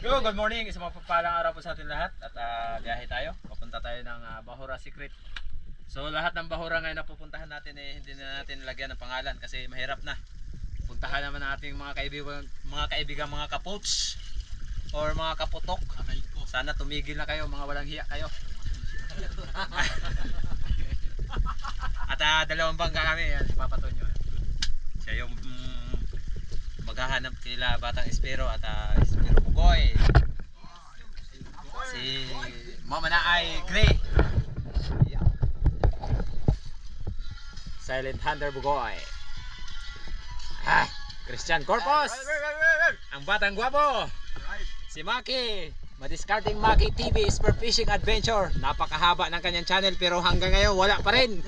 Yo, good morning. Isang mapagpalang araw po sa atin lahat. At biyahe tayo. Papunta tayo ng Bahura Secret. So lahat ng Bahura ngayon na pupuntahan natin hindi na natin lagyan ng pangalan kasi mahirap na. Puntahan naman ang ating mga kaibigan, mga kapots or mga kaputok. Sana tumigil na kayo, mga walang hiya kayo. At dalawang bangka kami, yan, si Papa Tonyo. Siya yung maghahanap kila Batang Espero at Espero Bugoy. Si Mama na ay Gray. Silent Hunter Bugoy. Christian Corpus. Ang batang gwapo. Si Maki. Madiscarding Maki TV Spur Fishing Adventure. Napakahaba ng kanyang channel pero hanggang ngayon wala pa rin.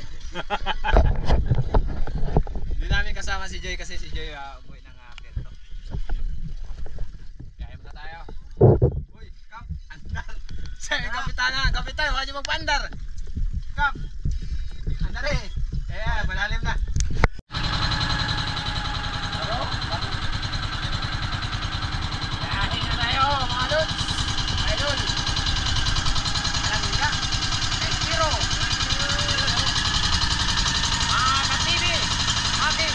Hindi namin kasama si Joy kasi si Joy umuwi ng Perto. Kaya muna tayo. Uy, Kap, andar. Sige, kapitan, wala niyo magpa-andar. Kap, andar eh. Kaya, malalim na. Kaya na tayo, mga lods. Idol. Alam nila. Espero. Ka-TV. Maki.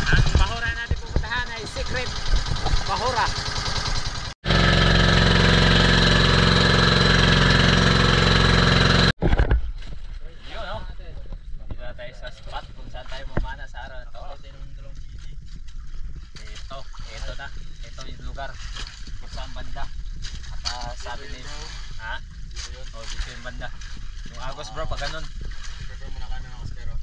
Ang bahura natin pupuntahan ay Secret Bahura. Yun, no? Dito na tayo sa spot kung saan tayo mamana sa araw na ito. Ito na. Ito yung lugar kung saan banda. At sabi ni dito yung banda. Yung Agos bro, pag ganun. Prepare muna kami ng Espero.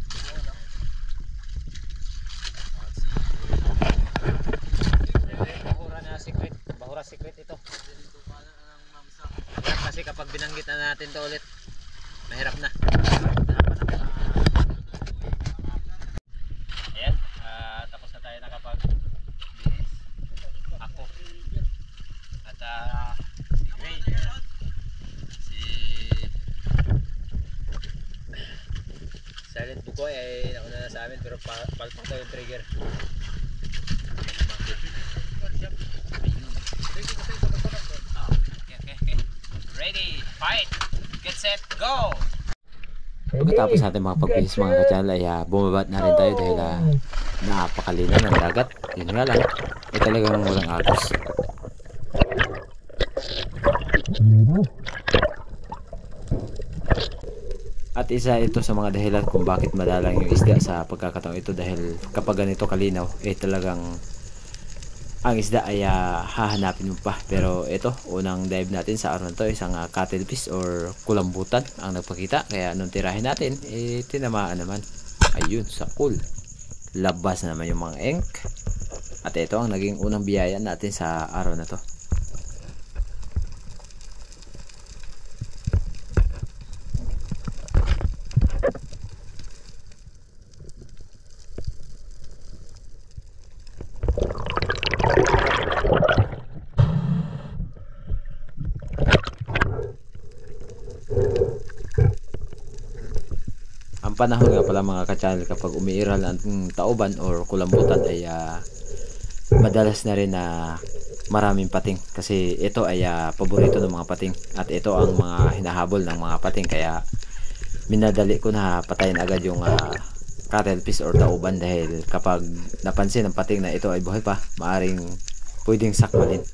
Bahura Secret ito. Kasi kapag binanggit na natin to ulit, mahirap na. Ayan, tapos na tayo nakapag-binis. Ako. At si Gray. Si Silent Bugoy ay nauna na sa amin pero palpak daw yung trigger. Okay. Ready, fight, get set, go! Pagkatapos natin mga pag-finish mga ka-channel ay bumabat na rin tayo dahil napakalinaw ng dagat. Yun nga lang, ay talagang walang agos. At isa ito sa mga dahilan kung bakit madalang yung isda sa pagkakataong ito dahil kapag ganito kalinaw talagang ang isda ay hahanapin mo pa. Pero ito, unang dive natin sa araw na ito, isang cuttlefish or kulambutan ang nagpakita. Kaya nung tirahin natin, tinamaan naman. Ayun, sa cool. Labas na naman yung mga ink. At ito ang naging unang biyaya natin sa araw na to. Ang panahon nga pala mga ka-channel kapag umiiral ang tauban or kulambutan ay madalas na rin na maraming pating kasi ito ay paborito ng mga pating at ito ang mga hinahabol ng mga pating kaya minadali ko na patayin agad yung cuttlefish or tauban dahil kapag napansin ng pating na ito ay buhay pa maaring pwedeng sakmalin.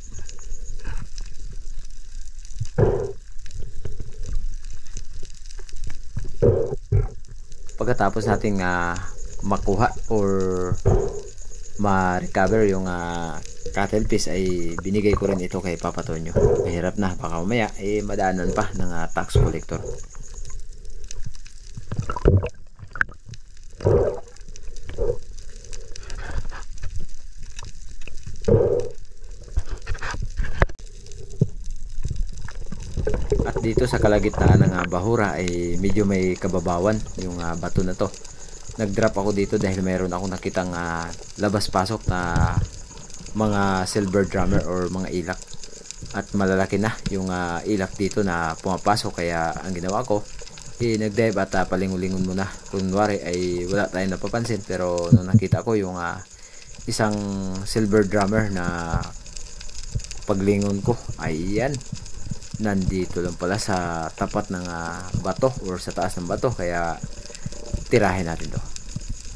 Pagkatapos nating makuha or ma-recover yung cuttlefish ay binigay ko rin ito kay Papa Tonyo. Mahirap na, baka mamaya madaanan pa ng tax collector. At dito sa kalagitnaan ng Bahura ay medyo may kababawan yung bato na to. Nag-drop ako dito dahil mayroon akong nakitang labas-pasok na mga silver drummer or mga ilak. At malalaki na yung ilak dito na pumapasok kaya ang ginawa ko nag-dive at palingulingon muna. Kunwari ay wala tayong napapansin pero nung nakita ko yung isang silver drummer na paglingon ko, ayan, nandito lang pala sa tapat ng bato or sa taas ng bato, kaya tirahin natin to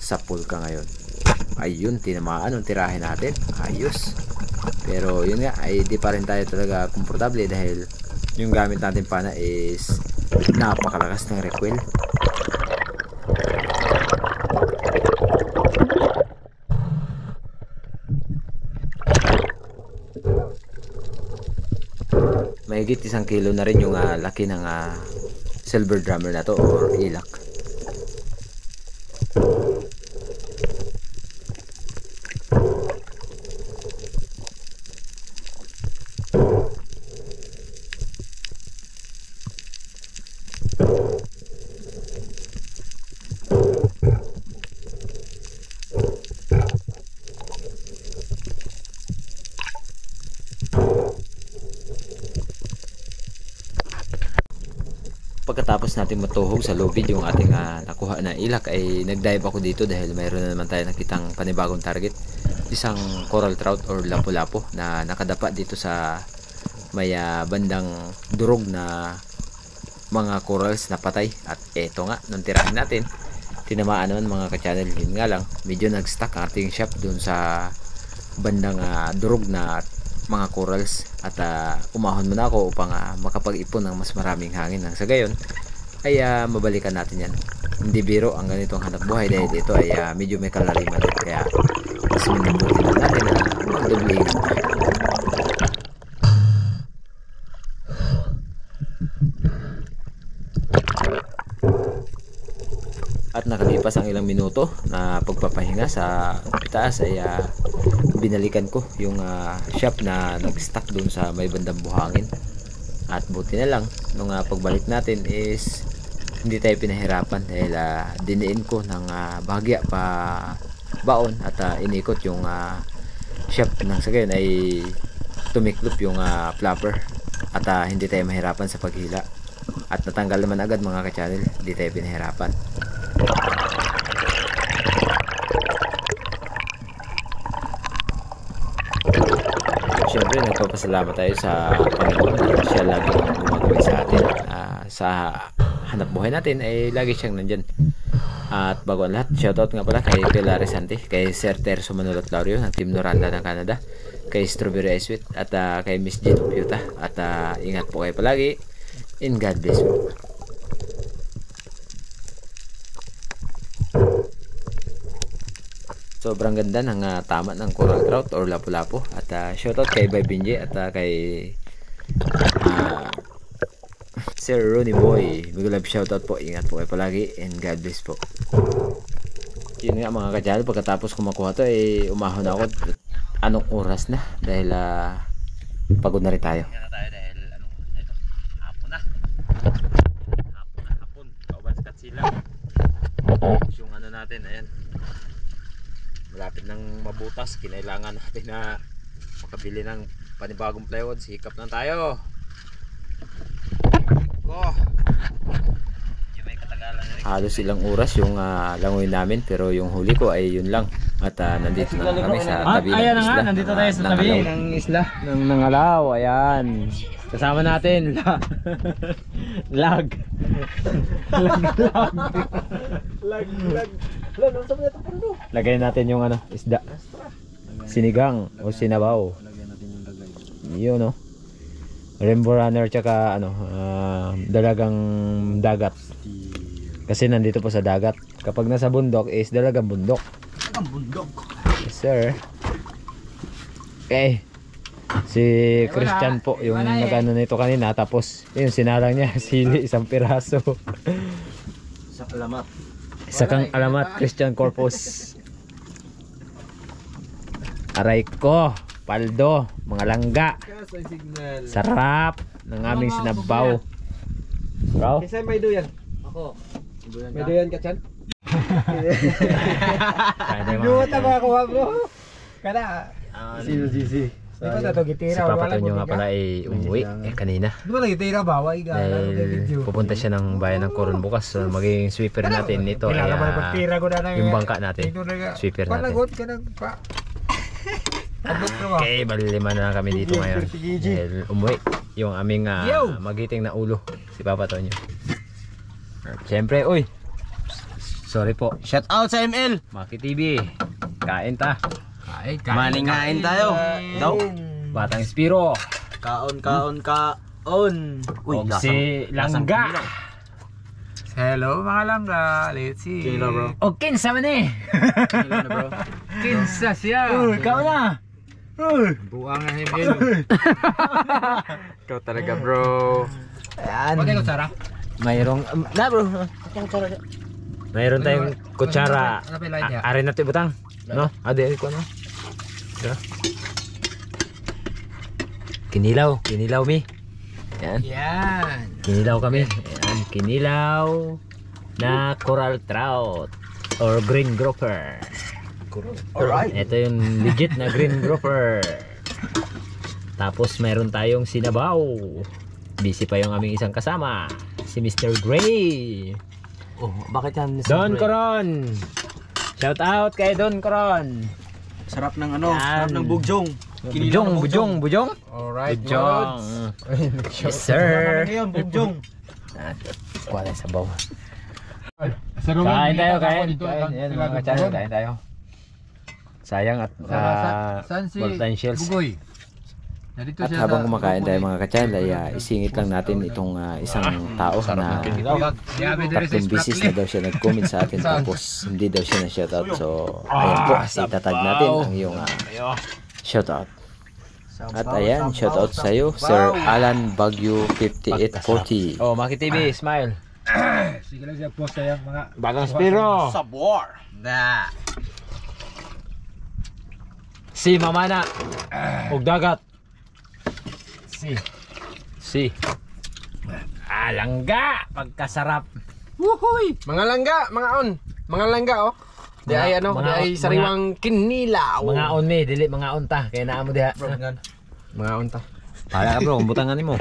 sa pulka ngayon. Ayun, tinamaan ng tirahin natin, ayos. Pero yun nga, ay di pa rin tayo talaga komportable dahil yung gamit natin pana is napakalakas ng recoil. Mahigit 1 kilo na rin yung laki ng silver drummer na to or ilak. Pagkatapos natin matuhog sa lubid yung ating nakuha na ilak, ay nagdive ako dito dahil mayroon na naman tayo nakitang panibagong target, isang coral trout or lapu-lapu na nakadapa dito sa may bandang durog na mga corals na patay. At eto nga, nung tirahin natin, tinamaan naman mga ka-channel. Yun nga lang, medyo nag-stuck ang ating shop dun sa bandang durog na mga corals, at umahon muna ako upang makapag-ipon ng mas maraming hangin, nang sa gayon ay mabalikan natin yan. Hindi biro ang ganitong hanap buhay dahil ito ay medyo may kalaliman, kaya mas minabuti na natin na magdublingan tayo. At nakalipas ang ilang minuto na pagpapahinga sa itaas, ay binalikan ko yung shop na nag-stuck dun sa may bandang buhangin. At buti na lang nung pagbalik natin is hindi tayo pinahirapan dahil diniin ko ng bahagya pa baon at inikot yung shop, nang sa gayon ay tumiklop yung flapper at hindi tayo mahirapan sa paghila. At natanggal naman agad mga ka-channel, hindi tayo pinahirapan. Siyempre nagpapasalamat tayo sa Panginoon na siya lagi gumagabay sa atin, sa hanap buhay natin ay lagi siyang nandyan. At bago ang lahat, shoutout nga pala kay Pilar Resante, kay Sir Terso Manulot Laurio ng Team Noranda ng Canada, kay Strawberry Ice Sweet, at kay Miss Jito Piuta. At ingat po kayo palagi, and God bless po. Sobrang ganda ng tama ng coral trout or lapu-lapu. At shoutout kay Bay Binje at kay Sir Ronnie Boy. Big love shoutout po. Ingat po kayo palagi and God bless po. Yun nga mga ka-channel, pagkatapos ko makuha to ay umahon ako. Anong oras na? Dahil pagod na rin tayo. Dahil ito, hapon na. Hapon. Kauban sa Katsilang. Yung natin, ayan. Malapit nang mabutas, kinailangan natin na makabili ng panibagong plywood. Sikap na tayo. May katagalan na rin. Halos ilang oras yung langoy namin, pero yung huli ko ay yun lang. At nandito na kami sa tabi ng ayan isla. nga, nandito tayo sa tabi ng isla ng Nangalaw. Ayan, kasama natin lag. Lagay natin yung isda, sinigang o sinabaw. Yun, no, rainbow runner, tsaka dalagang dagat, kasi nandito po sa dagat. Kapag nasa bundok is dalagang bundok. Yes sir. Okay, si Christian po yung nagano nito kanina, tapos yun sinalang niya sili, isang piraso. Sa alamat. Isa kang alamat, Christian Corpus. Aray ko, paldo, mga langga. Sarap ng aming sinabaw. Bro? Kasi may duyan. Ako. May duyan ka, Chan? Duta ba ako, bro? Kada. Sino GC? Si Papa Tonyo nga pala ay umuwi kanina. Di ba nagitira ba? Dahil pupunta siya ng bayan ng Coron bukas. So magiging sweeper natin nito ay yung bangka natin. Sweeper natin. Okay, bali 5 na lang kami dito ngayon. Dahil umuwi yung aming magiting na ulo, si Papa Tonyo. Siyempre, uy, sorry po. Shout out sa ML. Maki TV, kain ta. Maningain tayo. Daw. Batang Spiro. Kaon. Uy, O si Langga. Hello mga langga, let's see. Kilo bro. O kinsa man eh. Kilo na bro. Kinsa siya. Uy, ikaw na. Uy. Buang na himil. Ikaw talaga bro. Ayan. Bakit ko Sarah? Mayroong na bro. Mayroon tayong kutsara. Ano pa yung light niya? Are na 'to butang. No? Ade ko no. Kinilaw mi. Yan. Yan. Kinilaw kami. Ayan, kinilaw na coral trout or green grouper. Alright. Ito yung legit na green grouper. Tapos mayroon tayong sinabaw. Busy pa yung aming isang kasama, si Mr. Gray. Oh, bakit yan? Don Coron. Shout out kay Don Coron. Sarap ng ano, Yan. sarap ng bugjong. Bujong. Alright, Bujong. Mods. Yes sir. Ngayon, bugjong. Kuha tayo sabaw. Sa room, Kain tayo, nakita ko kain. dito, Kain, yan, mga ka-channel, kain tayo. Sayang at Saan si Voltine shells. Bugoy? Narito At siya habang sa- kumakain tayo mga ka-channel ay isingit lang natin itong isang tao na Yabe dire sa 3 bisis na daw siya nag-comment sa atin tapos hindi daw siya na-shoutout. So ayan po, itatag natin ang iyong shoutout. At ayan, shoutout sa iyo, Sir Alan Bagyo 5840. Oh, Maki TV, smile. Sige lang siya post tayo mga Batang Spiro. Sabor. Na. Si Mamana. Ug dagat. Si. Langga, pagkasarap. Wuhoy! Mga langga, mga on. Mga langga oh. Di ay ano, di ay sariwang kinilaw. Mga on me, dili mga on ta. Kaya naa mo diha. Mga on ta. Para ka bro, butangan nimo.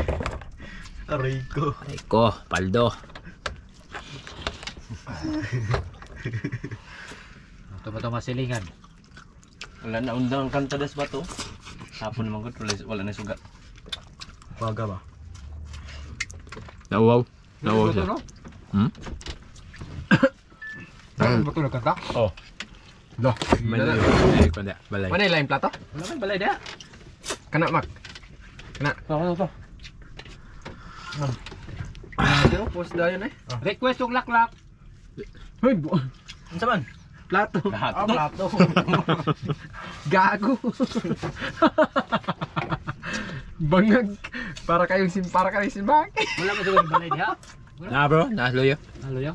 Aray ko. Iko, paldo. Ito ba ito masilingan? Wala na undang kanta das ba to? Hapon naman ko, wala na sugat. Baga ba? Nauwaw. Nauwaw siya. Hmm? Ano ba ito nagkanta? Oh. Dah. Balay. Balay. Balay. Mana yung lain plato? Wala may balay dia. Kana mak. Kana. Ito. Pero post dayon eh. Request yung laklak. Hoy, Unsa man? plato. Plato. Gago. Bangag. Para kayong simbang. Wala ba sugat balay dia? Na bro, na loyo. Halo yo.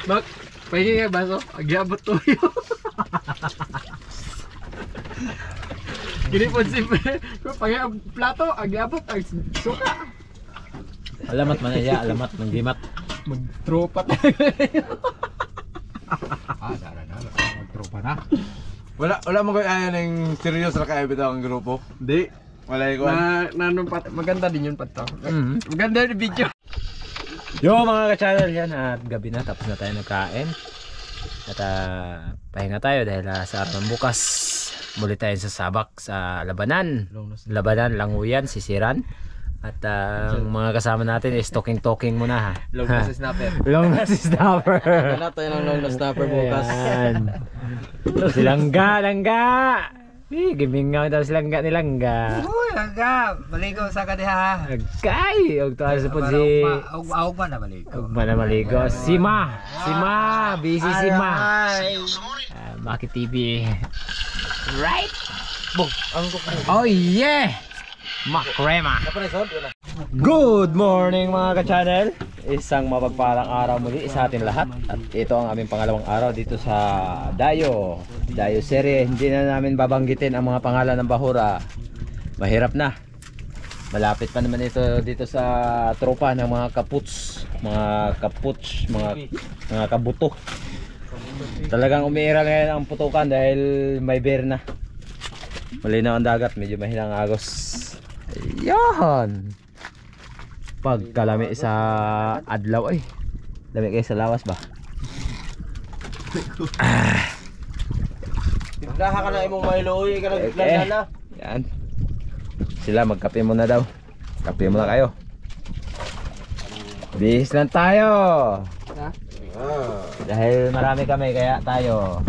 Mak, pahingi nga baso. Agyabot to yun. Gini po simple. Kung pahingi ang plato, agyabot ang suka. Alamat man iya, alamat ng gimat. Magtropa talaga yun. Dara. Magtropa na. Wala mo kayo ayaw ng serious na kaya bitaw ang grupo. Hindi. Wala ko. Maganda din yun pato. Maganda yung video. Yo mga ka-channel yan at gabi na tapos na tayo nagkain. At pahinga tayo dahil sa araw ng bukas muli tayo sa sabak sa labanan. Labanan, languyan, sisiran. At ang mga kasama natin is talking muna ha. Long na si snapper. Long na si snapper. Wala tayo ng long na snapper bukas. Ayan. Si Langga. Gimingaw daw si Langga ni Langga. Uy, langga. Maligo sa kadiha. Agkay. Huwag to sa po si... Aug pa na maligo. Huwag man na maligo. Si Ma. Busy si Ma. Maki TV. Right? Oh yeah! Makrema. Good morning mga ka-channel. Isang mapagpalang araw muli sa atin lahat. At ito ang aming pangalawang araw dito sa Dayo Serie. Hindi na namin babanggitin ang mga pangalan ng bahura. Mahirap na. Malapit pa naman ito dito sa tropa ng mga kaputs, mga kabuto. Talagang umiiral ngayon ang putukan dahil may bear na. Malinaw ang dagat, medyo mahinang agos. Yan. Pagkalami sa adlaw ay. Lami kayo sa lawas ba? Nagaha ka na imong mailuoy ka Okay. na. Yan. Sila magkape muna daw. Kape muna kayo. Bihis lang tayo. Dahil marami kami kaya tayo.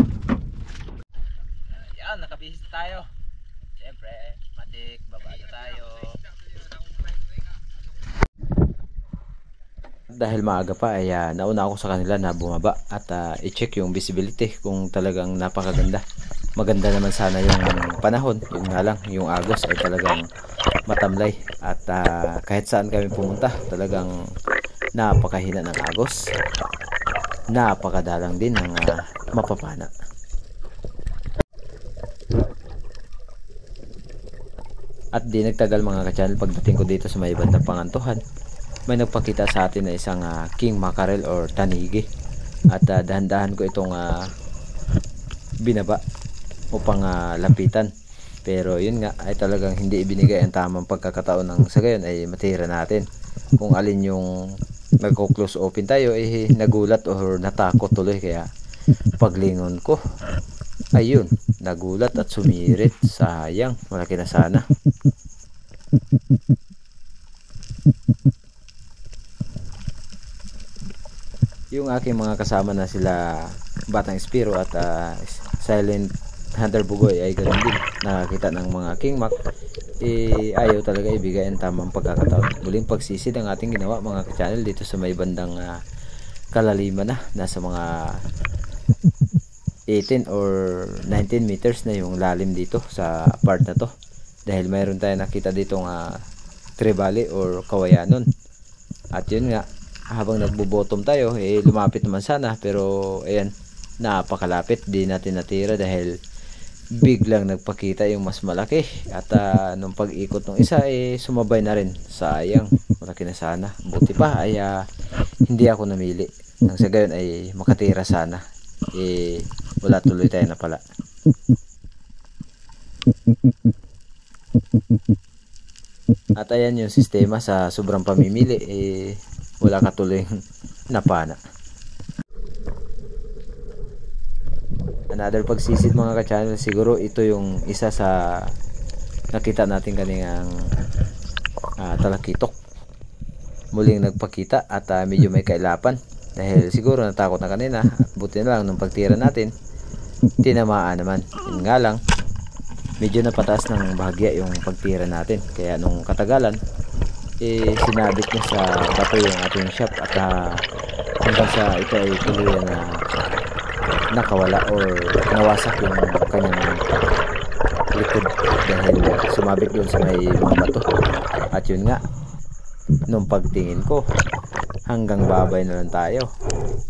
Yan, nakabihis na tayo. Siyempre, matik, baba na tayo. Dahil maaga pa ay nauna ako sa kanila na bumaba at i-check yung visibility kung talagang napakaganda. Maganda naman sana yung panahon, yung nga lang, yung agos ay talagang matamlay at kahit saan kami pumunta talagang napakahina ng agos, napakadalang din ng mapapana. At di nagtagal mga ka-channel, pagdating ko dito sa may bandang Pangantuhan, may nagpakita sa atin na isang king mackerel or tanigi at dahan-dahan ko itong binaba upang lapitan, pero yun nga ay talagang hindi ibinigay ang tamang pagkakataon ng sa gayon ay matira natin. Kung alin yung nagko-close open tayo ay nagulat or natakot tuloy, kaya paglingon ko ayun, nagulat at sumirit. Sayang, malaki na sana. Yung aking mga kasama na sila Batang Spiro at Silent Hunter Bugoy ay ganoon din. Nakakita ng mga King Mac, ayaw talaga ibigay ang tamang pagkakataon. Muling pagsisid ang ating ginawa mga ka-channel dito sa may bandang kalaliman na. Nasa mga 18 or 19 meters na yung lalim dito sa part na to. Dahil mayroon tayo nakita dito Trevally or Kawayanon. At yun nga, habang nagbo-bottom tayo lumapit naman sana, pero ayan, napakalapit, di natin natira dahil biglang nagpakita yung mas malaki. At nung pag-ikot ng isa sumabay na rin. Sayang, malaki na sana. Buti pa ay hindi ako namili, nang sa gayon ay makatira sana. Wala, tuloy tayo na pala. At ayan yung sistema, sa sobrang pamimili wala ka tuloy napana. Another pagsisid mga ka-channel, siguro ito yung isa sa nakita natin kaningang talakitok. Muling nagpakita at medyo may kailapan dahil siguro natakot na kanina, at buti na lang nung pagtira natin tinamaan naman. Yun nga lang, medyo napataas ng bahagya yung pagtira natin, kaya nung katagalan sinabit niya sa bato yung ating shop at hanggang sa ito ay tuloy na nakawala or nawasak yung kanyang likod dahil sumabit doon sa may mga bato. At yun nga, nung pagtingin ko, hanggang babay na lang tayo,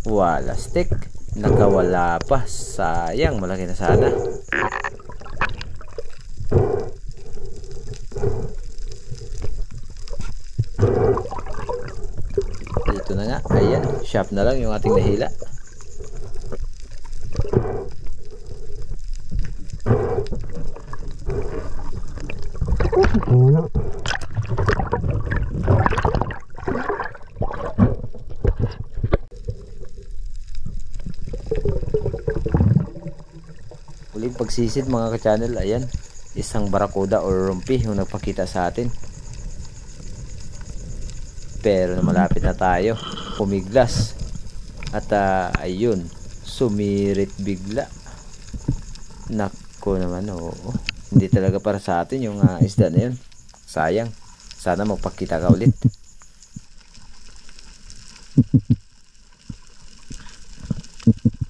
wala stick, nakawala pa. Sayang, malaki na sana. Dito na nga, ayan, shop na lang yung ating nahila. Uling pagsisid mga ka-channel, ayan, isang barakuda or rumpi yung nagpakita sa atin. Pero malapit na tayo, pumiglas at ayun, sumirit bigla. Nako naman, oo, hindi talaga para sa atin yung isda na yun. Sayang, sana magpakita ka ulit.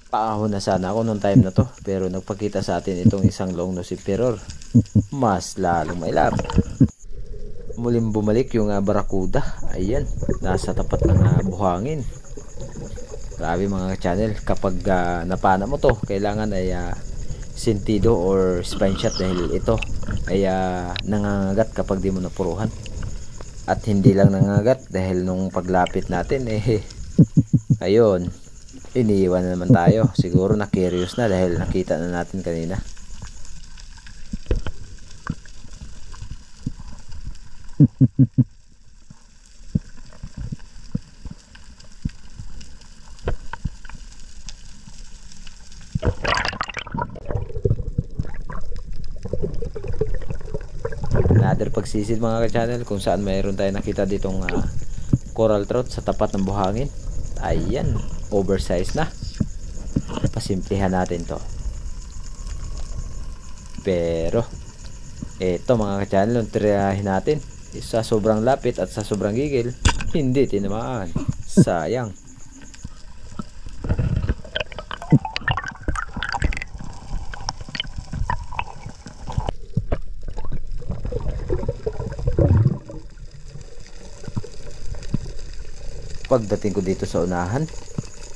Paahon na sana ako nung time na to, pero nagpakita sa atin itong isang long nose emperor, mas lalong may lap. Muling bumalik yung barakuda, ayan, nasa tapat ng buhangin. Grabe mga channel, kapag napana mo to, kailangan ay sentido or spine shot dahil ito ay nangangagat kapag di mo napuruhan. At hindi lang nangangagat dahil nung paglapit natin ayun, iniiwan na naman tayo. Siguro na curious na dahil nakita na natin kanina. another pagsisid mga ka-channel kung saan mayroon tayo nakita ditong coral trout sa tapat ng buhangin. Ayan, oversize na. Pasimplihan natin to. Pero eto mga ka-channel, yung tirahin natin sa sobrang lapit at sa sobrang gigil, hindi tinamaan. Sayang. Pagdating ko dito sa unahan,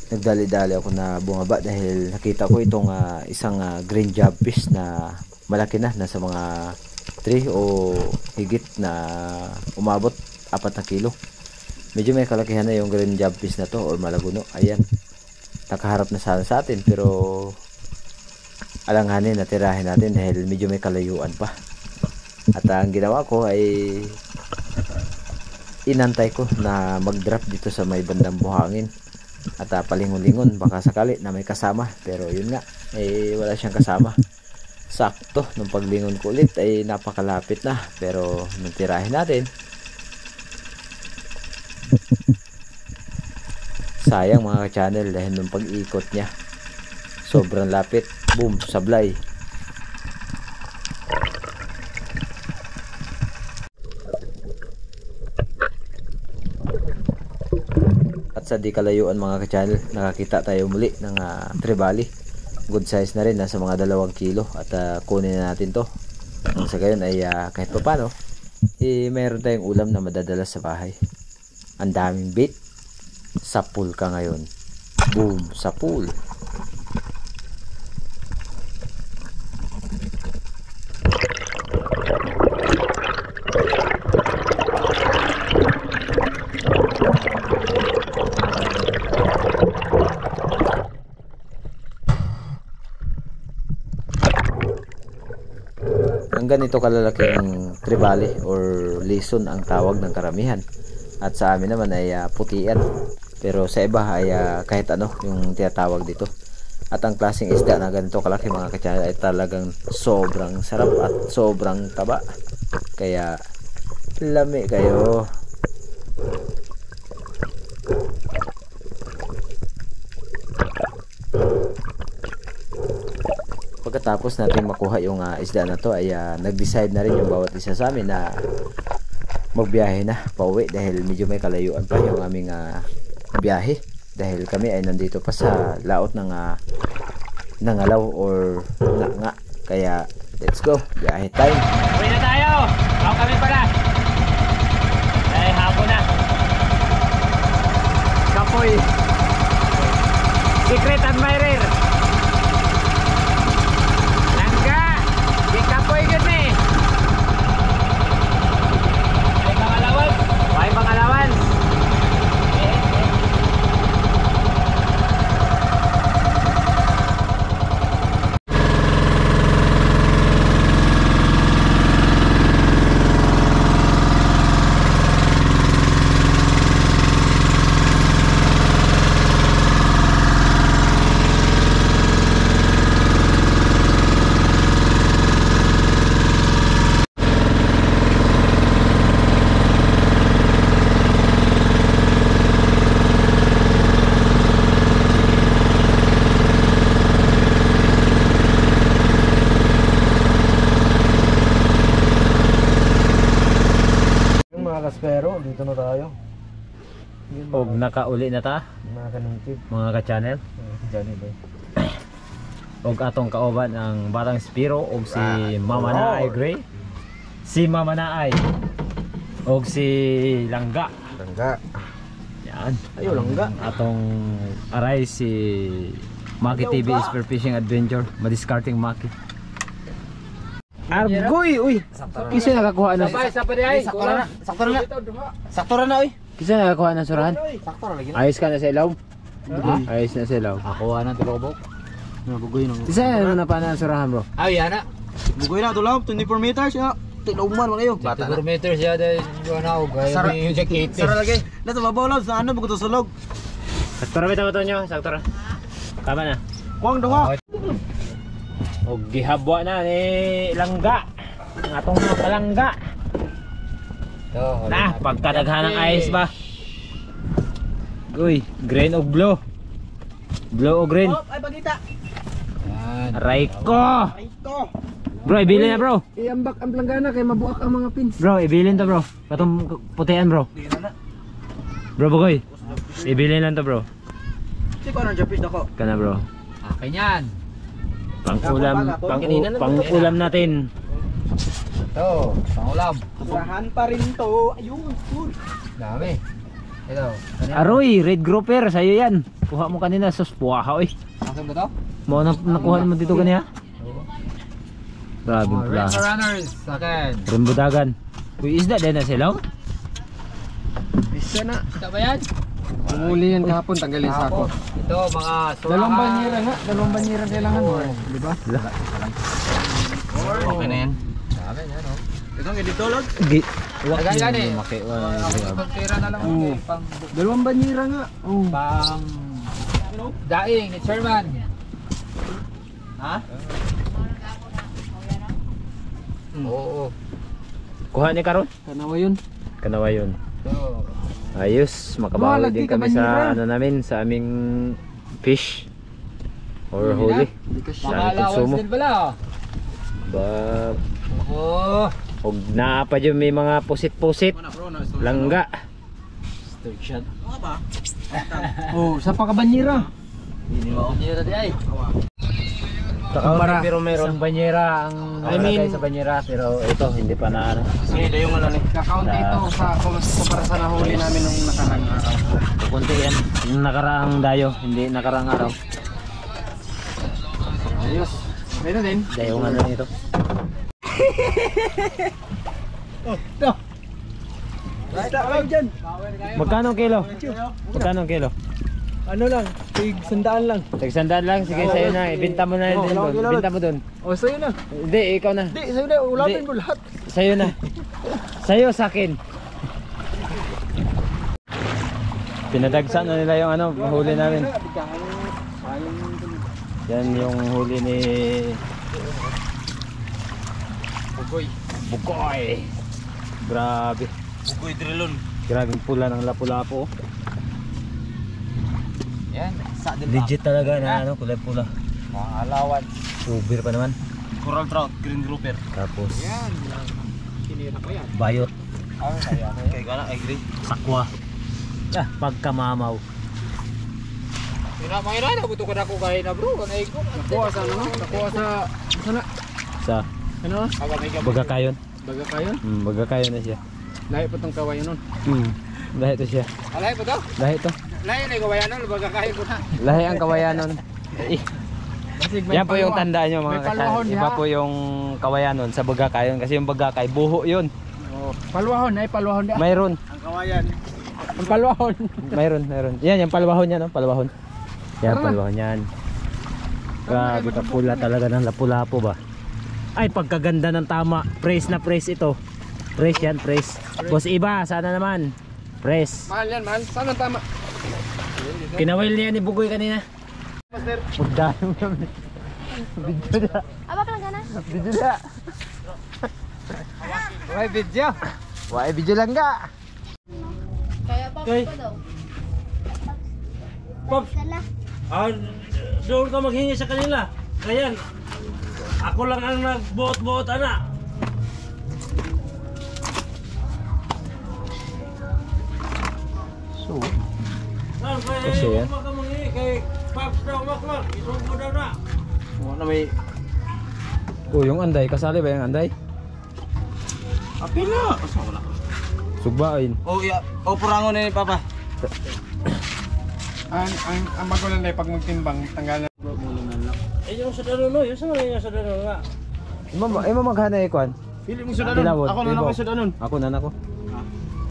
nagdali-dali ako na bumaba dahil nakita ko itong isang green jobfish na malaki na, nasa mga 3 o higit na umabot 4 na kilo. Medyo may kalakihan na yung green jobfish na to or malaguno. Ayan, nakaharap na sana sa atin pero alanganin na tirahin natin dahil medyo may kalayuan pa. At ang ginawa ko ay inantay ko na mag-drop dito sa may bandang buhangin at palingon-lingon baka sakali na may kasama, pero yun nga, wala siyang kasama. Sakto nung paglingon ko ulit ay napakalapit na, pero nung tirahin natin, sayang mga ka-channel dahil nung pag-ikot niya sobrang lapit, boom, sablay. Sa di kalayuan mga ka-channel, nakakita tayo muli ng trevally. Good size na rin, nasa mga 2 kilo. At kunin na natin to. Nang sa gayon ay kahit pa paano, mayroon tayong ulam na madadala sa bahay. Ang daming bait. Sa pool ka ngayon. Boom, sa pool. Ang ganito kalalaking trevally or lison ang tawag ng karamihan, at sa amin naman ay putian, pero sa iba ay kahit ano yung tinatawag dito. At ang klaseng isda na ganito kalaki mga ka-channel ay talagang sobrang sarap at sobrang taba, kaya lami kayo. Pagkatapos natin makuha yung isda na to ay nag-decide na rin yung bawat isa sa amin na magbiyahe na pauwi dahil medyo may kalayuan pa yung aming biyahe, dahil kami ay nandito pa sa laot ng Nangalaw or Nga. Kaya let's go, biyahe time. Uwi na tayo! Ako kami pala! Dahil hapon na. Kapoy! Secret admirer! Kapoy good me. Ay pangalawan. Ay pangalawan. Pero dito na tayo. Og nakauli na ta Mga kanungkid. mga ka-channel. Johnny Boy. Og atong kauban ang Batang Spiro og si Mama Naay Gray. Si Mama Naay og si Langga. Langga. Yan. Ayo Langga. Atong aray si Maki TV Spearfishing Adventure, madiskarting Maki. Argoy, uy. Kisa nakakuha na. Sakto na. Sakto na oy. Kisa nakakuha na surahan. Sakto na lagi. Ayos ka na sa ilaw. Ayos na sa ilaw. Ako na tulog. Nabugoy nang. Kisa na pa na surahan, bro. Ay ana. Bugoy na tulog 24 meters ya. Tinuman man kayo. Bata na. 24 meters ya dahil na ako gaya yung jack 80. Sara lagi. Nato mabaw lang sa ano bugo to sulog. Sakto ra bitaw to nyo, sakto ra. Tama na. Kuwang daw. Og gihabwa na ni Langga. Ang atong mga palangga. Nah, pagkadaghan ng ice ba? Uy, green o blue? Blue o green? Ay, pagkita. Aray ko! Bro, ibilin na bro. Iambak ang planggana kay mabuak ang mga pins. Bro, ibilin to bro. Patong putian bro. Bro, Bugoy. Ibilin lang to bro. Si ko nang japis dako. Kana bro. Akin yan. Pang-ulam natin. Ito, pangulam. Sahan pa rin to. Ayun, yun. Dami. Ito. Aroy, red grouper, sa'yo yan. Kuha mo kanina, sus, puwaha oy. Akin ba to? Mo na nakuha mo dito kanina. Grabe pula. Red runners. Akin. Rimbudagan. Uy, isda din na sila. Isa na. Ito ba yan? Umuli yan kahapon, tanggalin sa ako. Ito, mga surahan. Dalawang banyera nga, dalawang banyera kailangan mo. Di ba? Okay na yan. Dami yan, oh. Itong editolog? Lagay yan eh. Makiwan. Pagtira na lang Oo. pang Dalawang banyera nga. Oh. pang daing ni Chairman. Ha? Oo. Kuha ni Karon. Kanawa yun. Kanawa yun. Ito. Ayos, makabawi Wala, din di ka kami sa manira. ano namin, sa aming fish or huli. Di ka Sa Mga aming allowance konsumo. din pala, oh. Ba, Oo. og naa pa dyan may mga pusit-pusit. Langga. Oh, sa pakabanyera. Hindi mo ako di ay. Para pero meron isang banyera ang nakalagay sa banyera pero ito hindi pa na ano. Sige, yung ano ni. Kakaunti ito sa kumpara sa nahuli namin nung nakarang araw. Kunti yan. Yung nakaraang dayo, hindi nakaraang araw. Ayos. Meron din. Dayo nga na nito. Basta kayo dyan. Magkano ang kilo? Magkano ang kilo? Ano lang, tig sandaan lang. Tagsandaan lang, sige sa'yo na. Ibenta mo na din doon. Ibenta mo doon. O, sa'yo na. Hindi, ikaw na. Di, sa'yo na. Ulapin Di. mo lahat. Sa'yo na. Sa'yo, sa'kin. Pinadagsan na nila yung ano, huli namin. Yan yung huli ni Bugoy. Grabe. Bugoy drilon. Grabing pula ng lapu-lapu. Yan. Sa din Legit talaga na ano, kulay pula. mga alawan. Ubir pa naman. Coral trout, green grouper. Tapos Yan. Kinira pa yan. bayot, Ano kaya? Kaya gana, I agree. sakwa. Pagkamamaw. Mga ina, nabuto ko na ako kayo na bro. Ano ko? Nakuha sa ano? Nakuha sa... Sana? Sa Ano? Bagakayon. Baga kayo? Bagakayon na siya. Lahi po tong kawayan nun. Lahi to siya. Alay pa to? Lahi to. Alay na gawayan nun. Baga kayo ko na. Lahi ang kawayanon. Basig may Yan po yung palwa. tandaan nyo mga May palwahon kasal. Iba ha? po yung kawayanon sa Bagakayon. Kasi yung Bagakay, buho yun. Oh, palwahon, ay palwahon di. Mayroon. Ang kawayan. Ang palwahon. Mayroon. Yan, yung palwahon yan. No? Palwahon. Yan, palwahon yan. Grabe ka pula talaga ng lapu-lapu ba. Ay, pagkaganda ng tama. Praise na praise ito. Praise yan, praise. Boss Iba, sana naman. Praise. Mahal yan, mahal. Saan ang tama? Kinawil niya ni Bugoy kanina. Master. Pagdano kami. Video na. Abak lang ka na. Video na. May video. Why video lang ka. Kaya pa Okay. pa daw. Pops. Dala. Doon ka maghingi sa kanila. Ayan. Ako lang ang nagbuot-buot ana. So. Kasi yan. Kay Pops daw maklak. Isugo daw na. Wala may... Oh, yung anday. Kasali ba yung anday? Apila. Asa wala? Sugbain. Oh, iya. Oh, purangon na ni Papa. Ang magulan na pag magtimbang, tanggalan. Eh, yung sa danuno. Yung sa mga yung sa danuno nga. Imo maghanay kuan. Pili mo sudanon. Tilawod, Ako na ibaw. lang sudanon. Ako na nako.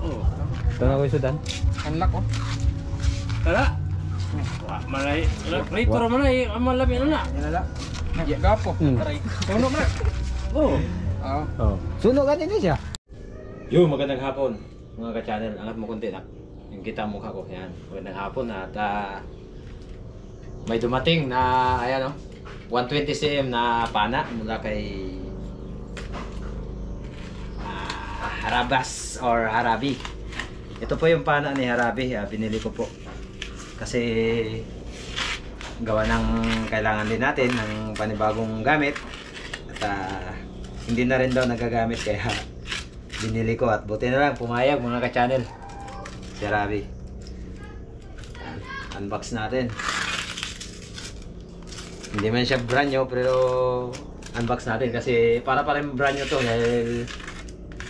Oh. Ito na ko yung sudan. Kanlak oh. Tara. Malay, rito ra man ay malami na. Yanala. Gapo. Aray. Tuno na. Oh. Ah. Oh. Sunog ganin siya. Yo, magandang hapon mga ka-channel. Angat mo konti na. Yung kita ang mukha ko. Yan. Magandang hapon at may dumating na ayan oh. 120 cm na pana mula kay Harabas or Harabi. Ito po yung pana ni Harabi, binili ko po. Kasi gawa ng kailangan din natin ng panibagong gamit. At hindi na rin daw nagagamit kaya binili ko at buti na lang pumayag mga ka-channel. Si Harabi. Unbox natin. Hindi man siya brand new pero unbox natin kasi para pa rin brand new to dahil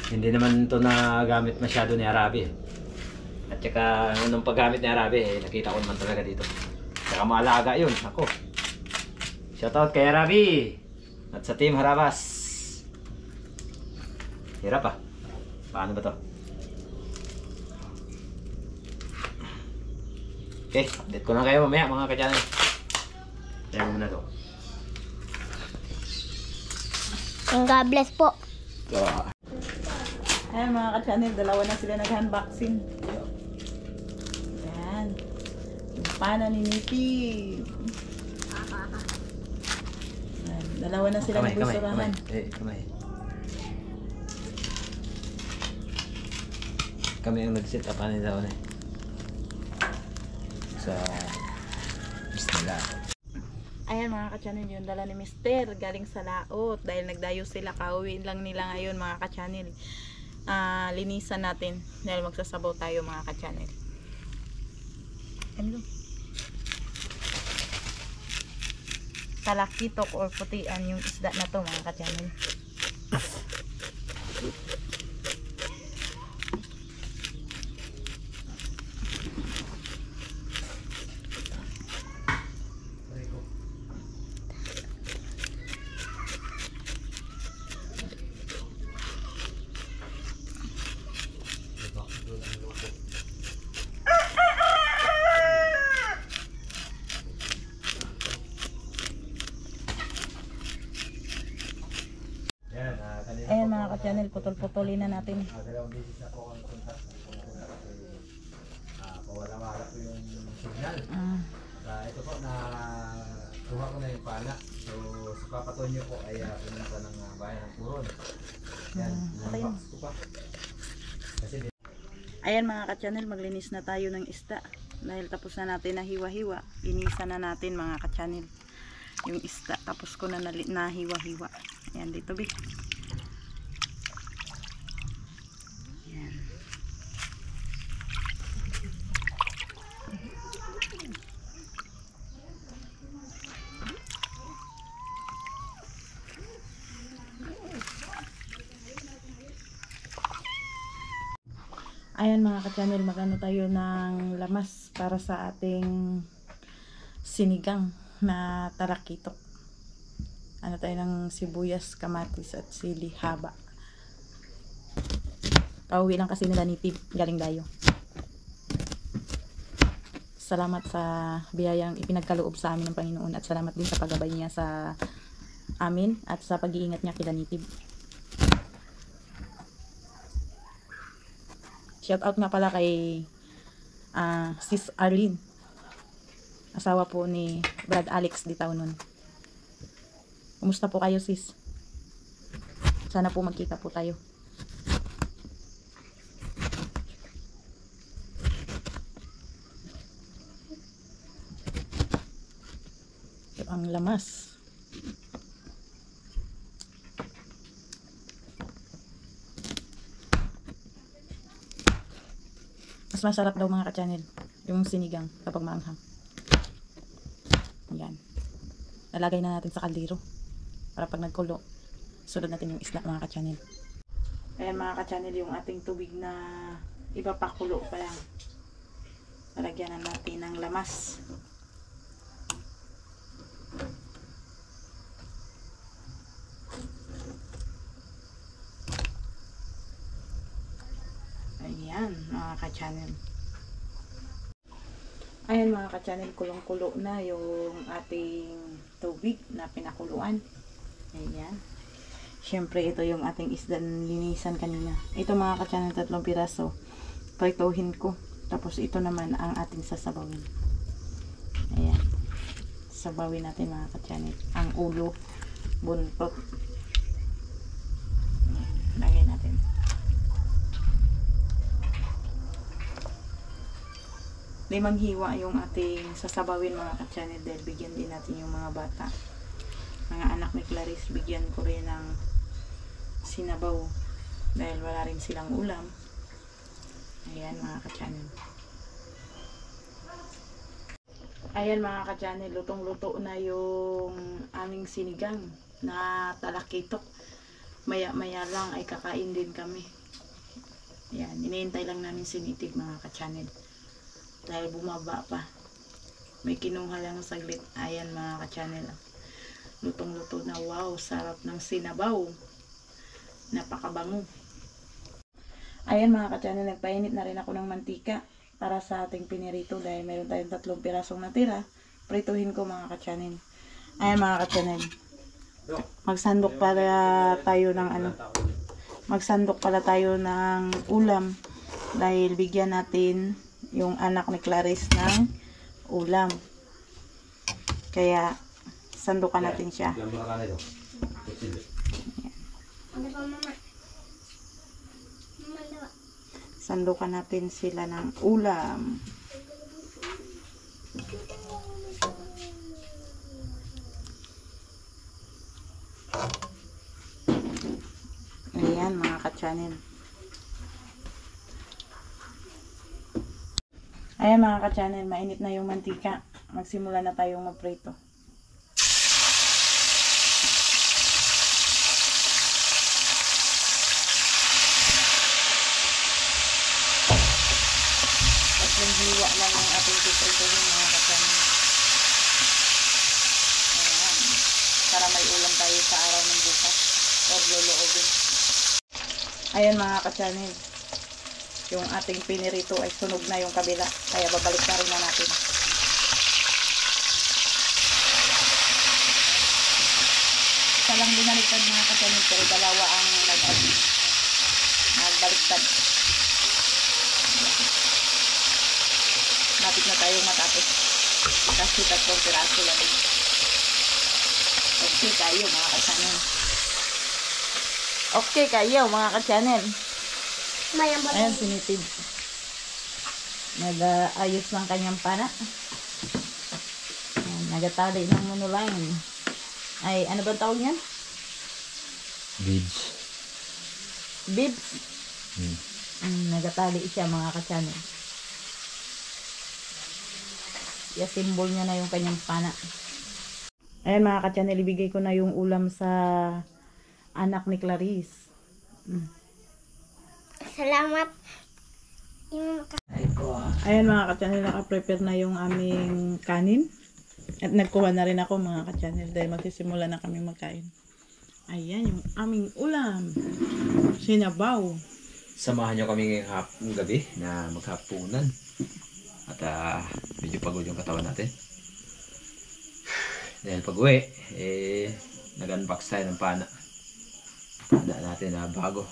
hindi naman to nagamit masyado ni Harabi. At saka nung paggamit ni Harabi nakita ko naman talaga dito. Saka maalaga yun. Ako. Shoutout kay Harabi at sa team Harabas. Hirap ah. Paano ba to? Okay, update ko na kayo mamaya mga ka-channel. Tayo muna to. God bless po. Ayan mga ka-channel, dalawa na sila nag-unboxing. Ayan. Yung pana ni Nipi. Ayan, dalawa na sila nagbusurahan. Kamay. Kami ang nag-set up ani daw na. Sa bismillah. Ayan mga ka-channel, yung dala ni Mister galing sa laot. Dahil nagdayo sila, kauwi lang nila ngayon mga ka-channel. Linisan natin dahil magsasabaw tayo mga ka-channel. Ano? Talakitok or putian yung isda na to mga ka-channel. Ayan mga ka-channel, putol-putulin na natin. Dalawang beses na po ako nagpunta. Pawala-wala po yung signal. Ito po na kuha ko na yung pana. So sa papatunyo po ay pumunta ng bayan ng Puron. Yan, unbox ko pa. Kasi Ayan mga ka-channel, maglinis na tayo ng isda. Dahil tapos na natin na hiwa-hiwa. Linisan na natin mga ka-channel yung isda. Tapos ko na nahiwa-hiwa. Ayan dito bi. Ayan. Ayan mga ka-channel, magano tayo ng lamas para sa ating sinigang na talakitok. Ano tayo ng sibuyas, kamatis at sili haba. Pauwi lang kasi nila ni Tib, galing dayo. Salamat sa biyayang ipinagkaloob sa amin ng Panginoon at salamat din sa paggabay niya sa amin at sa pag-iingat niya kila ni Tib. Shout out nga pala kay Sis Arlene. Asawa po ni Brad Alex di Taunon. Kumusta po kayo sis? Sana po magkita po tayo. Ito ang lamas. Mas masarap daw mga ka-channel yung sinigang kapag maanghang. Ayan. Nalagay na natin sa kaldero para pag nagkulo, sunod natin yung isda mga ka-channel. Ayan mga ka-channel, yung ating tubig na ipapakulo pa lang. Nalagyan na natin ng lamas. Ayan mga ka-channel. Ayan mga ka-channel, kulong-kulo na yung ating tubig na pinakuluan. Ayan. Siyempre ito yung ating isda na linisan kanina. Ito mga ka-channel, 3 piraso. Prituhin ko. Tapos ito naman ang ating sasabawin. Ayan. Sabawin natin mga ka-channel. Ang ulo, buntot. Ayan. Lagay natin. limang hiwa yung ating sasabawin mga ka-channel dahil bigyan din natin yung mga bata. Mga anak ni Clarice, bigyan ko rin ng sinabaw dahil wala rin silang ulam. Ayan mga ka-channel. Ayan mga ka-channel, lutong-luto na yung aming sinigang na talakitok. Maya-maya lang ay kakain din kami. Ayan, iniintay lang namin sinitig mga ka-channel. Dahil bumaba pa. May kinuha lang saglit. Ayan mga ka-channel. Lutong-luto na. Wow, sarap ng sinabaw. Napakabango. Ayan mga ka-channel, nagpainit na rin ako ng mantika para sa ating pinirito dahil meron tayong 3 pirasong natira. Prituhin ko mga ka-channel. Ayan mga ka-channel. Magsandok pala tayo ng Magsandok pala tayo ng ulam dahil bigyan natin yung anak ni Clarice ng ulam. Kaya sandukan natin siya. Sandukan natin sila ng ulam. Ayan mga ka-channel. Ayan mga ka-channel, mainit na yung mantika. Magsimula na tayong magprito. Tatlong hiwa lang yung ating pipritohin mga ka-channel. Ayan. Para may ulam tayo sa araw ng bukas. Or loloobin. Ayan mga ka-channel. Yung ating pinirito ay sunog na yung kabila. Kaya babalik na rin na natin. Isa lang binaliktad mga ka-channel pero dalawa ang nagbaliktad. Lapit na tayong matapos. Kasi 3 piraso lang. Okay kayo mga ka-channel. Okay kayo mga ka-channel. Ayan sinitid. Nag-ayos ng kanyang pana. Ayan, nagatali ng monoline. Ay, ano ba tawag niyan? Bibs. Bibs. Nagatali siya mga ka-channel. Simbol niya na yung kanyang pana. Ayan mga ka-channel, ibigay ko na yung ulam sa anak ni Clarice. Salamat. Ayan mga ka-channel, naka-prepare na yung aming kanin. At nagkuha na rin ako mga ka-channel dahil magsisimula na kami magkain. Ayan yung aming ulam. Sinabaw. Samahan nyo kami ngayong gabi na maghapunan. At medyo pagod yung katawan natin. Dahil pag uwi, nag-unbox tayo ng pana. Pana natin na bago.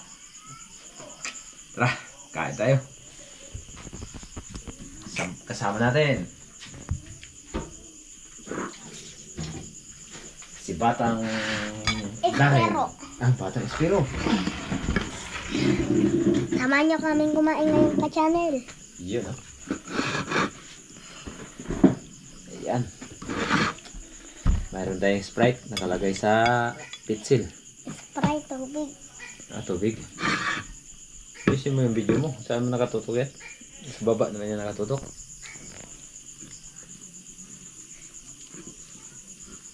Tara, kain tayo. Kasama natin si Batang Darin. Batang Espiro. Samahan nyo kaming kumain ngayon ka-channel. Yun Ayan. Mayroon tayong Sprite nakalagay sa pitsil. Sprite, tubig. Tubig. Ayusin mo yung video mo. Saan mo nakatutok yan? Sa baba naman yan nakatutok.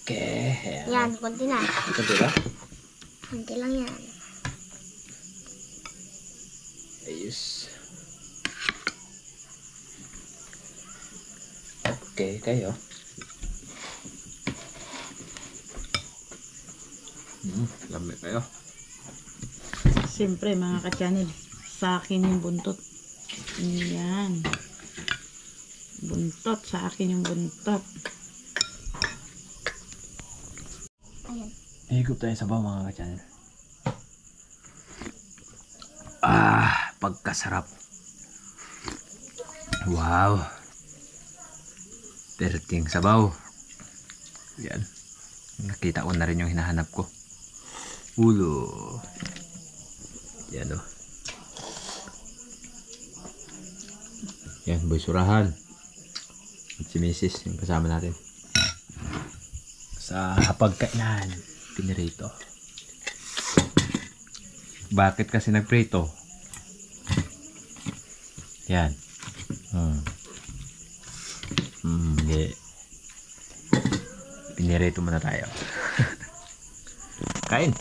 Okay. Yan, konti na. Konti ba? Konti lang yan. Ayos. Okay, kayo. Lamig kayo. Siyempre mga ka-channel, sa akin yung buntot. Yan. Buntot, sa akin yung buntot. Ayan. Higop tayo sa bawah mga ka-channel. Pagkasarap. Wow. Perting sabaw. Yan. Nakita ko na rin yung hinahanap ko. Ulo. Yan o. Yan, boy surahan. Si Mrs. yung kasama natin. Sa pagkainan, pinirito. Bakit kasi nagprito? Yan. Okay. Pinirito muna tayo. Kain.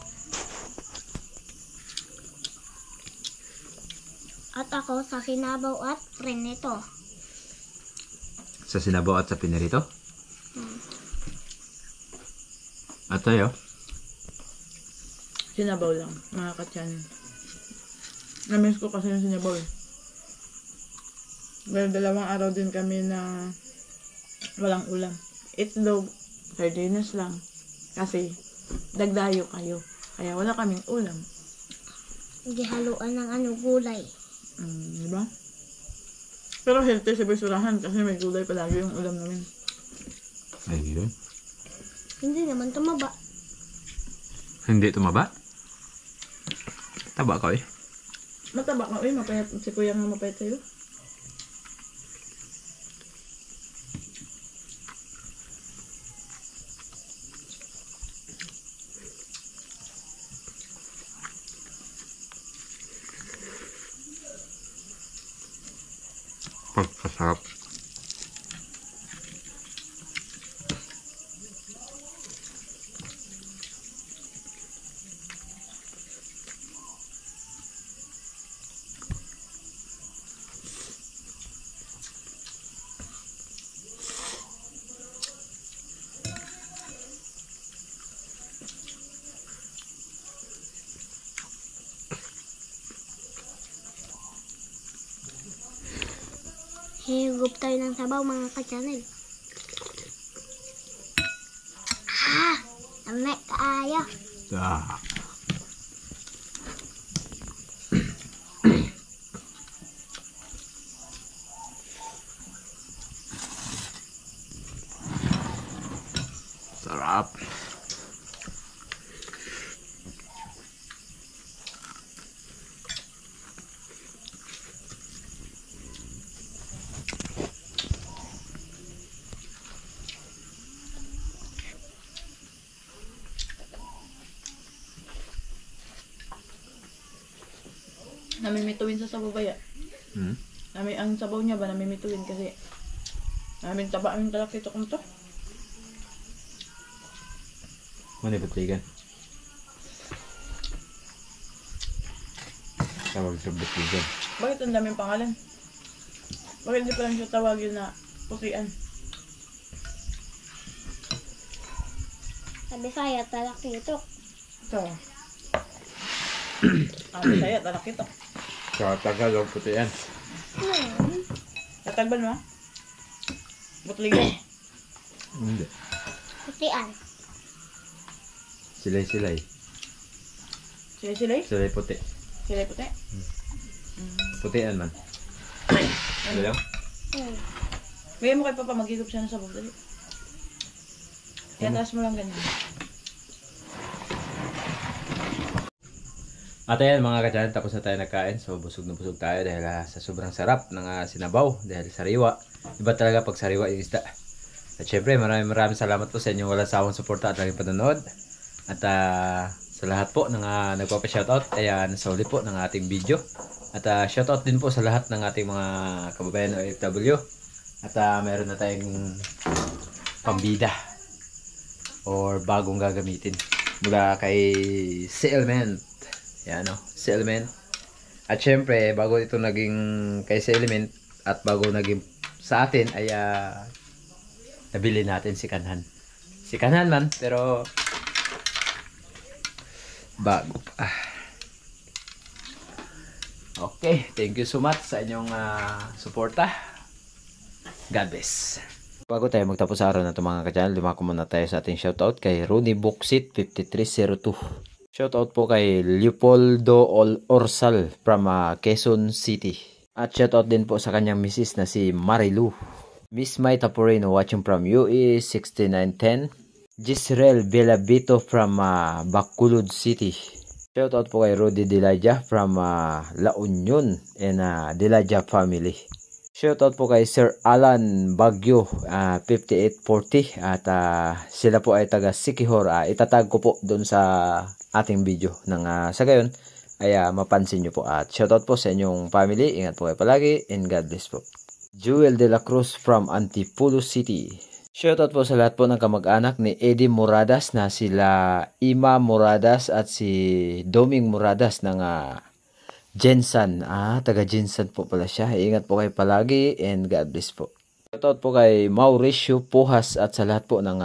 At ako sa sinabaw at prinito. Sa sinabaw at sa pinirito? At tayo? Sinabaw lang, mga ka-channel. Namiss ko kasi yung sinabaw eh. Well, 2 araw din kami na walang ulam. Itlog, sardinas lang. Kasi dagdayo kayo. Kaya wala kaming ulam. Hindi haluan ng gulay. Diba? Pero healthy sa basurahan kasi may gulay palagi yung ulam namin. Ayun. Hindi naman tumaba. Hindi tumaba? Taba ka eh. Mataba ka eh, mapayat. Si kuya nga mapayat sa'yo. Pagkasarap. Higup tayo ng sabaw mga ka-channel. Lamig kaayo. Sarap. Namimituin sa sabaw ba yan? Ang sabaw niya ba namimituin kasi namin taba ang talakito kung to. Ano yung butigan? Tawag sa butigan. Bakit ang daming pangalan? Bakit di pa lang siya tawagin na putian? Sabi saya talakito. Ito. Ano sa'yo? Talakito. Sa Tagalog, putian. Tatagban mo? Butligan. Hindi. Putian. Silay-silay. Silay-silay? Silay puti. Silay puti? Putian man. Ano lang? Bigyan mo kay Papa, maghigop siya ng sabaw. Dali. Iataas mo lang ganyan. At ayan mga ka-channel, tapos na tayo nagkain. So busog na busog tayo dahil sa sobrang sarap ng sinabaw. Dahil sariwa. Iba talaga pag sariwa yung isda. At syempre maraming salamat po sa inyong walang sawang suporta at laging panonood. At sa lahat po ng nagpapa-shoutout ay nasa uli po ng ating video. At shoutout din po sa lahat ng ating mga kababayan OFW. At meron na tayong pambida or bagong gagamitin mula kay Settlement. Yan o, Settlement. At syempre, bago ito naging kay Settlement at bago naging sa atin ay nabili natin si Kanhan. Si Kanhan man, pero bago pa. Okay, thank you so much sa inyong suporta. God bless. Bago tayo magtapos sa araw na ito mga ka-channel, dumako muna tayo sa ating shoutout kay Rooney Booksit 5302. Shoutout po kay Leopoldo Orsal from Quezon City. At shoutout din po sa kanyang misis na si Marilu. Miss May Taporino watching from UE 6910. Gisrel Belabito from Bacolod City. Shoutout po kay Rudy Dilaja from La Union and Dilaja family. Shoutout po kay Sir Alan Bagyo 5840 at sila po ay taga Sikihor. Itatag ko po doon sa ating video nang sa gayon ay mapansin nyo po. At shoutout po sa inyong family. Ingat po kayo palagi and God bless po. Jewel de la Cruz from Antipolo City. Shoutout po sa lahat po ng kamag-anak ni Eddie Moradas na sila Ima Moradas at si Doming Moradas ng Jensan. Taga Jensan po pala siya. Ingat po kayo palagi and God bless po. Shoutout po kay Mauricio Pujas at sa lahat po ng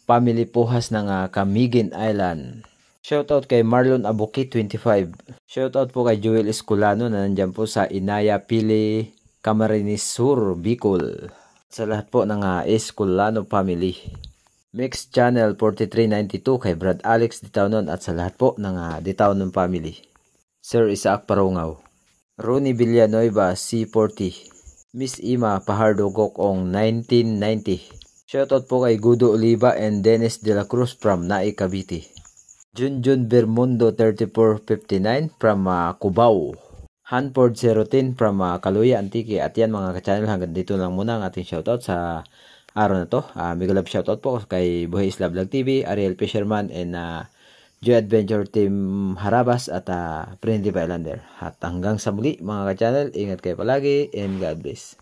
family Pujas ng Camiguin Island. Shoutout kay Marlon Abuki 25. Shoutout po kay Joel Escolano na nandyan po sa Inaya Pili, Camarines Sur, Bicol. Sa lahat po ng Escolano family. Mix Channel 4392 kay Brad Alex Ditaunon at sa lahat po ng Ditaunon family. Sir Isaac Parungaw. Ronnie Villanueva C40. Miss Ima Pahardo Gokong 1990. Shoutout po kay Gudo Oliva and Dennis De La Cruz from Naik, Cavite. Junjun Bermundo 3459 from Cubao. Hanford 010 from Kaluya, Antique. At yan mga ka-channel, hanggang dito lang muna ang ating shoutout sa araw na to. Mega love shoutout po kay Buhay Isla Vlog TV, Ariel Fisherman and Joy Adventure Team Harabas at Friendly Islander. At hanggang sa muli mga ka-channel, ingat kayo palagi and God bless.